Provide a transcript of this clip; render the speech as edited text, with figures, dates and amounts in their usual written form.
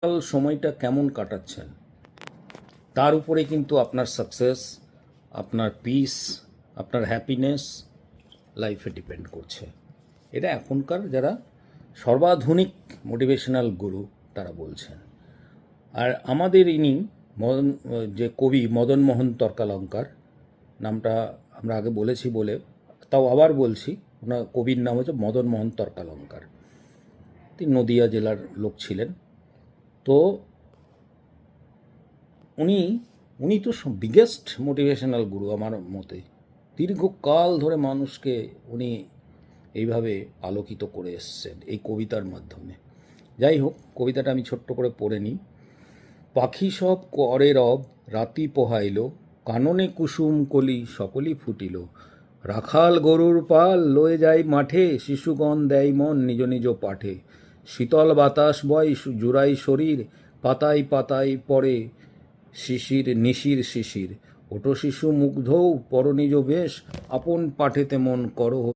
সময়টা কেমন কাটাচ্ছেন তার উপরে কিন্তু আপনার সাকসেস, আপনার পিস, আপনার হ্যাপিনেস লাইফে ডিপেন্ড করছে। এটা এখনকার যারা সর্বাধুনিক মোটিভেশনাল গুরু তারা বলছেন। আর আমাদের ইনি যে কবি মদন মোহন তর্কালঙ্কার, নামটা আমরা আগে বলেছি বলে তাও আবার বলছি, ওনার কবির নাম হচ্ছে মদন মোহন তর্কালঙ্কার। তিনি নদিয়া জেলার লোক ছিলেন। তো উনি উনি তো বিগেস্ট মোটিভেশনাল গুরু আমার মতে। দীর্ঘকাল ধরে মানুষকে উনি এইভাবে আলোকিত করে এসছেন এই কবিতার মাধ্যমে। যাই হোক, কবিতাটা আমি ছোট্ট করে পড়ে নিই। পাখি সব করে রব, রাতি পোহাইল, কাননে কুসুম কলি সকলই ফুটিল। রাখাল গরুর পাল লয়ে যায় মাঠে, শিশুগণ দেয় মন নিজ নিজ পাঠে। শীতল বাতাস বয় জুড়াই শরীর, পাতায় পাতায় পড়ে শিশির নিশির শিশির। ওটো শিশু মুগ্ধও পর নিজ বেশ, আপন পাঠে তেমন করো